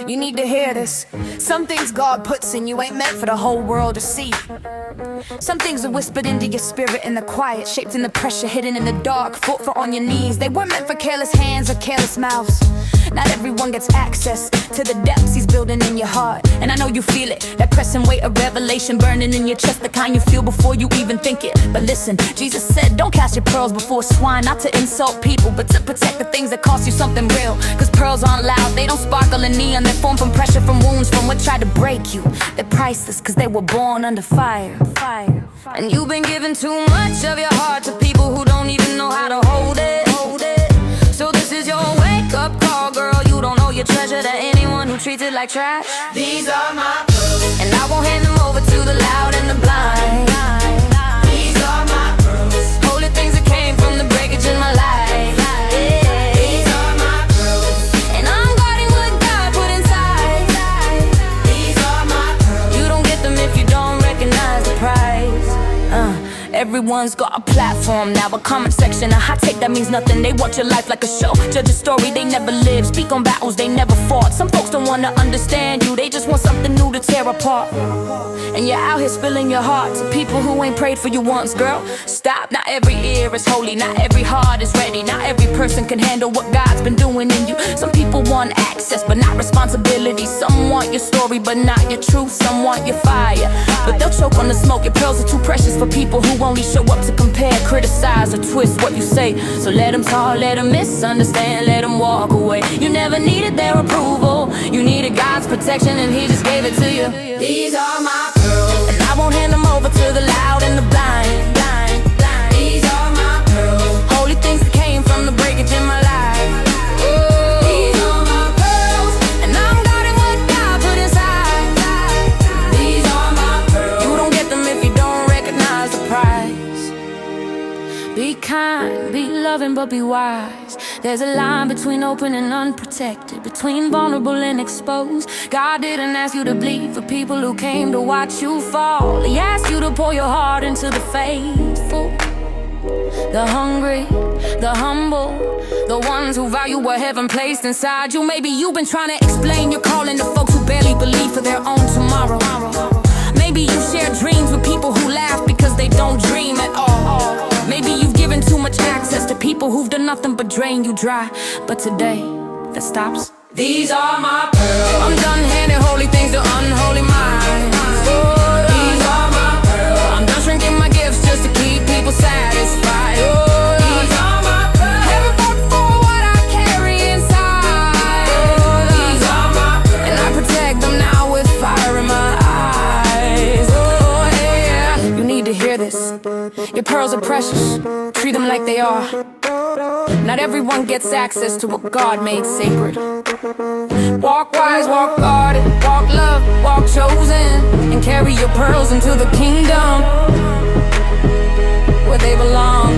You need to hear this. Some things God puts in you ain't meant for the whole world to see. Some things are whispered into your spirit in the quiet, shaped in the pressure, hidden in the dark, fought for on your knees. They weren't meant for careless hands or careless mouths. Not everyone gets access to the depths He's building in your heart. And I know you feel it, that pressing weight of revelation burning in your chest, the kind you feel before you even think it. But listen, Jesus said, don't cast your pearls before swine. Not to insult people, but to protect the things that cost you something real. Cause pearls aren't loud, they don't sparkle in neon. They're formed from pressure, from wounds, from what tried to break you. They're priceless, cause they were born under fire. And you've been giving too much of your heart to people who don't even know how to hold it. So this is your wake-up call, girl. You don't owe your treasure to anyone who treats it like trash. These are my pearls, and I won't hand them over to the loud and the blind. these are my pearls, Holy things that came from the breakage in my life. these are my pearls, And I'm guarding what God put inside. these are my pearls. You don't get them if you don't recognize the price. Everyone's got a platform now, a comment section, a hot take that means nothing. They watch your life like a show, judge a story they never lived, speak on battles they never fought. Some folks don't wanna understand you, they just want something new to tear apart. And you're out here spilling your heart to people who ain't prayed for you once, girl. Stop, not every ear is holy, not every heart is ready, not every person can handle what God's been doing in you. Some people want access but not responsibility. Some want your story but not your truth. Some want your fire, but they'll choke on the smoke. Your pearls are too precious for people who only show up to compare, criticize, or twist what you say. So let them talk, let them misunderstand, let them walk away. You never needed their approval, you needed God's protection, and He just gave it to you. These are my pearls, And I won't hand them over to the loud and the blind. these are my pearls, Holy things that came from the breakage in my life. these are my pearls, And I'm guarding what God put inside. these are my pearls. You don't get them if you don't recognize the price. Be kind, be loving, but be wise. There's a line between open and unprotected, between vulnerable and exposed. God didn't ask you to bleed for people who came to watch you fall. He asked you to pour your heart into the faithful, the hungry, the humble, the ones who value what heaven placed inside you. Maybe you've been trying to explain your calling to folks who barely believe for their own tomorrow. Maybe you share dreams with people who laugh because they don't dream at all. Maybe you've given too much access to people who've done nothing but drain you dry. But today, that stops. These are my pearls, I'm done handing holy things to unholy minds. these are my pearls, I'm done shrinking my gifts just to keep people satisfied. these are my pearls, Heaven fought for what I carry inside. these are my pearls, And I protect them now with fire in my eyes. Oh yeah, you need to hear this. Your pearls are precious, treat them like they are. Not everyone gets access to what God made sacred. Walk wise, walk guarded, walk love, walk chosen, and carry your pearls into the kingdom where they belong.